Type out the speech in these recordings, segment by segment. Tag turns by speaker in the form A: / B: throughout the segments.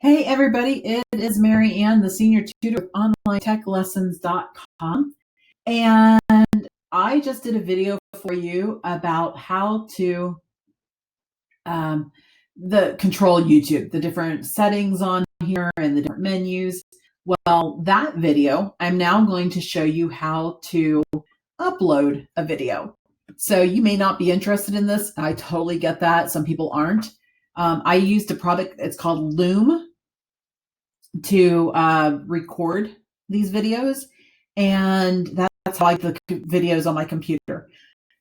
A: Hey everybody, it is Mary Ann, the senior tutor with OnlineTechLessons.com, and I just did a video for you about how to control YouTube, the different settings on here and the different menus. Well, that video, I'm now going to show you how to upload a video. So you may not be interested in this. I totally get that. Some people aren't. I used a product, it's called Loom, to record these videos, and that's how I like the videos on my computer.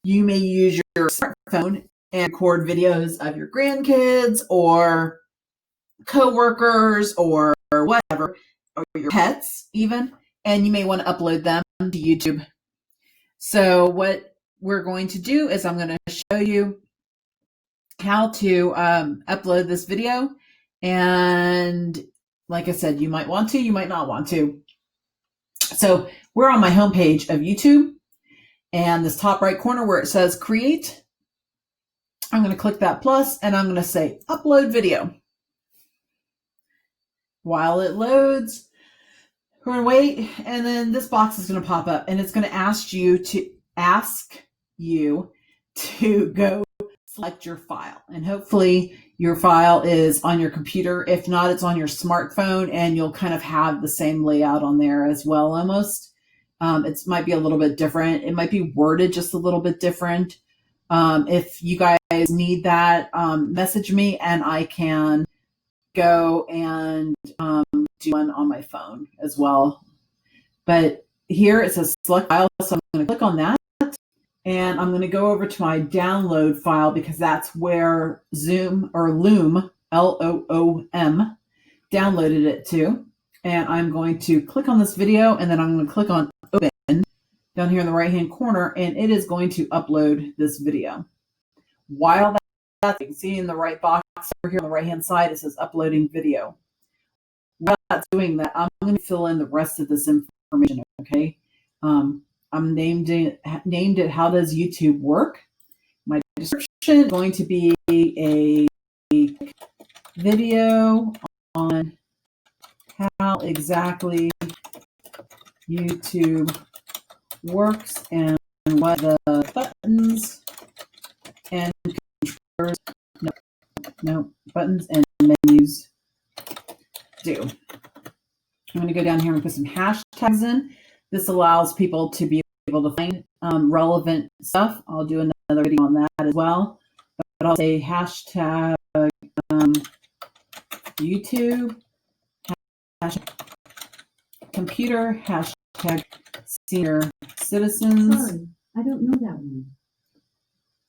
A: You may use your smartphone and record videos of your grandkids or coworkers or whatever, or your pets even, and you may want to upload them to YouTube. So what we're going to do is I'm going to show you how to upload this video, and like I said, you might want to, you might not want to. So we're on my homepage of YouTube, and this top right corner where it says create, I'm going to click that plus and I'm going to say upload video. While it loads, we're going to wait, and then this box is going to pop up and it's going to ask you to go select your file, and hopefully your file is on your computer. If not, it's on your smartphone, and you'll kind of have the same layout on there as well almost. It might be a little bit different. It might be worded just a little bit different. If you guys need that, message me and I can go and do one on my phone as well. But here it says select file, so I'm going to click on that. And I'm going to go over to my download file because that's where Zoom or Loom, L-O-O-M, downloaded it to. And I'm going to click on this video, and then I'm going to click on open down here in the right-hand corner, and it is going to upload this video. While that's, you can see in the right box over here on the right-hand side, it says uploading video. While that's doing that, I'm going to fill in the rest of this information, okay? I'm named it How Does YouTube Work? My description is going to be a video on how exactly YouTube works and what the buttons and controllers, buttons and menus do. I'm going to go down here and put some hashtags in. This allows people to be able to find relevant stuff. I'll do another video on that as well. But I'll say hashtag YouTube, hashtag computer, hashtag senior citizens.
B: Sorry, I don't know that one.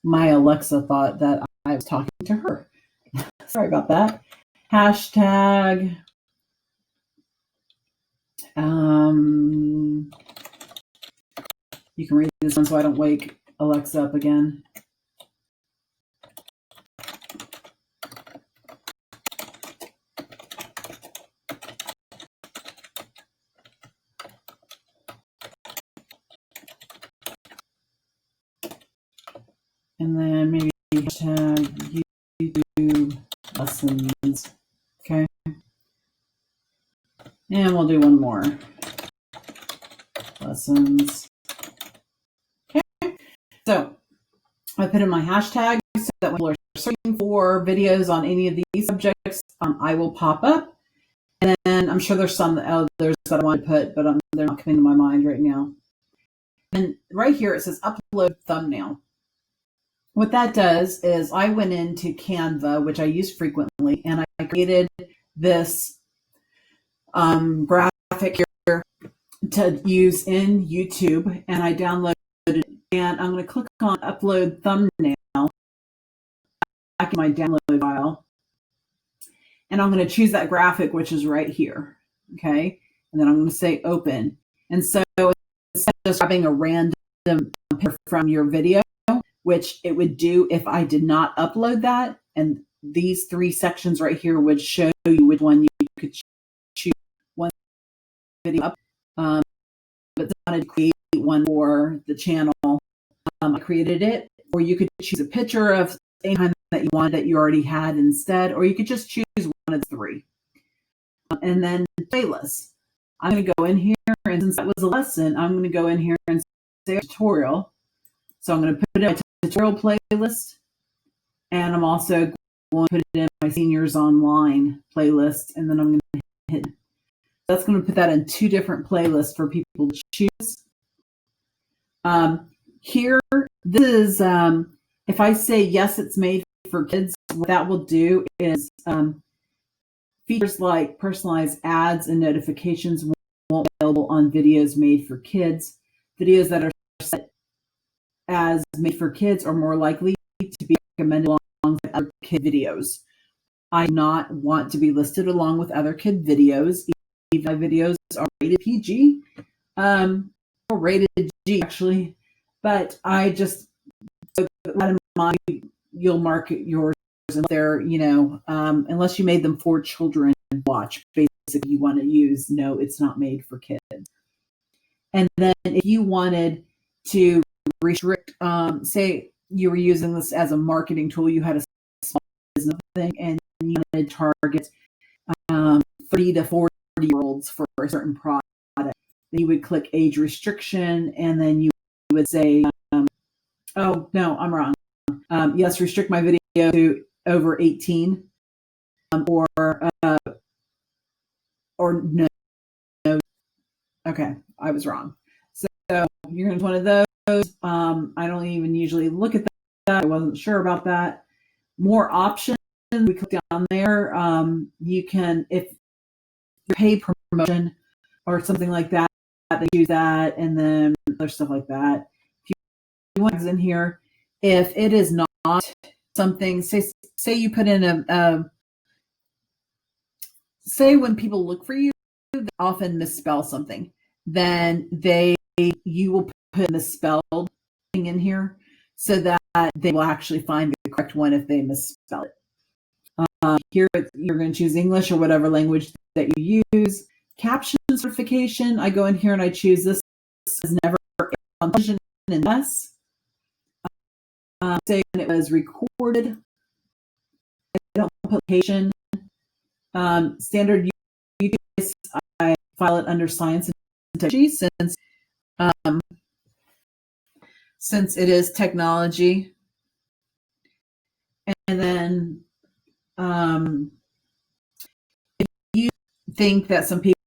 A: My Alexa thought that I was talking to her. Sorry about that. Hashtag you can read this one so I don't wake Alexa up again. And then maybe hashtag YouTube lessons. Okay. And we'll do one more. Lessons. Okay. So I put in my hashtag so that when people are searching for videos on any of these subjects, I will pop up. And then I'm sure there's some others that I want to put, but they're not coming to my mind right now. And right here it says upload thumbnail. What that does is I went into Canva, which I use frequently, and I created this graphic here to use in YouTube, and I downloaded it, and I'm going to click on upload thumbnail back in my download file, and I'm going to choose that graphic, which is right here, okay? And then I'm going to say open. And so instead of just grabbing a random picture from your video, which it would do if I did not upload that, and these three sections right here would show you which one you could choose one video up. But I wanted to create one for the channel. I created it, or you could choose a picture of any kind that you wanted that you already had instead, or you could just choose one of the three. And then playlists. I'm going to go in here, and since that was a lesson, I'm going to go in here and say a tutorial. So I'm going to put it in my tutorial playlist, and I'm also going to put it in my seniors online playlist, and then I'm going to hit. That's going to put that in 2 different playlists for people to choose. Here, this is, if I say yes, it's made for kids, what that will do is features like personalized ads and notifications won't be available on videos made for kids. Videos that are set as made for kids are more likely to be recommended along with other kid videos. I do not want to be listed along with other kid videos. Even my videos are rated PG, or rated G actually, but I just, so that in mind, you'll market yours there, unless you made them for children to watch. Basically, you want to use, no, it's not made for kids. And then if you wanted to restrict, say you were using this as a marketing tool, you had a small business thing, and you wanted to target 30 to 40-year-olds for a certain product, then you would click age restriction, and then you would say, oh, no, I'm wrong. Yes, restrict my video to over 18, or no. Okay, I was wrong. So you're going to one of those. I don't even usually look at that. I wasn't sure about that. More options. We click down there. You can, if you pay promotion or something like that, they use that, and then other stuff like that. If you want in here, if it is not something, say you put in say when people look for you, they often misspell something, then you will put a misspelled thing in here so that they will actually find the correct one if they misspell it. Here you're going to choose English or whatever language that you use. Caption certification, I go in here and I choose this is never on television unless say when it was recorded. I don't put location. Standard YouTube, I file it under science and technology since it is technology. And then if you think that some people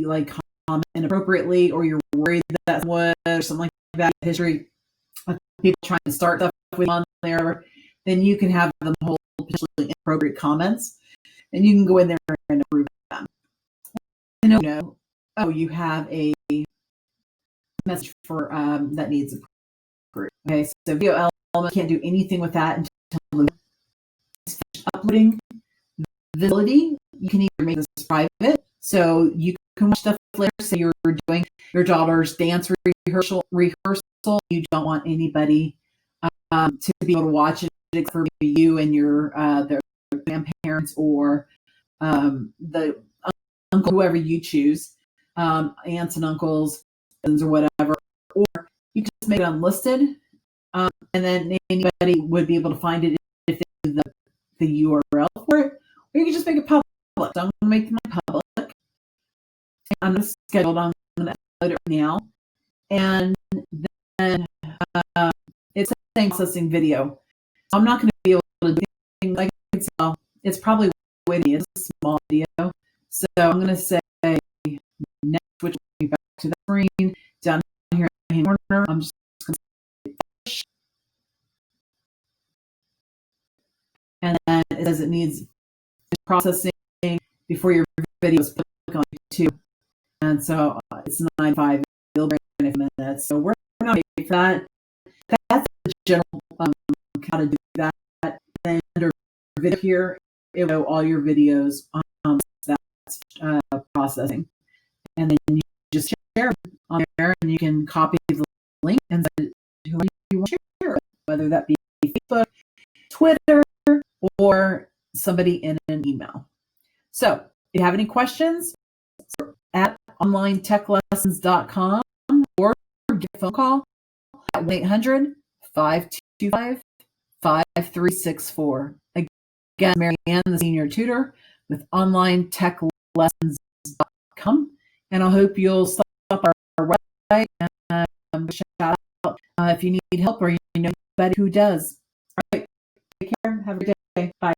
A: like comment inappropriately, or you're worried that what or something like that, history of people trying to start stuff with on there, then you can have them hold potentially inappropriate comments, and you can go in there and approve them. And you have a message for that needs approved. Okay, so video element can't do anything with that until it's uploading. Visibility, you can either make this private, so you can watch stuff later. Say you're doing your daughter's dance rehearsal, you don't want anybody to be able to watch it except for you and your their grandparents or the uncle, whoever you choose, aunts and uncles, cousins or whatever, or you just make it unlisted, and then anybody would be able to find it if they use the URL for it, or you can just make it public. So I'm going to make mine public. I'm going to schedule it. I'm going to upload it right now, and then it's saying processing video. So I'm not going to be able to do anything like I can tell. It's probably waiting. It's a small video, so I'm going to say next, switch back to the screen down here in the corner. I'm just going to say push, and then it says it needs processing before your video is put on YouTube, and so it's 9:05. It'll be in a few minutes, so we're not waiting for that. That's the general how to do that. Then under video here, it will know all your videos that's processing, and then you just share on there, and you can copy the link and send it to whoever you want to share it, whether that be Facebook, Twitter, or somebody in an email. So if you have any questions, at onlinetechlessons.com, or give a phone call at 1-800-525-5364. Again, Mary Ann, the senior tutor with Online Tech lessons.com. And I hope you'll stop our website and shout out if you need help or you know anybody who does. All right. Take care. Have a good day. Bye.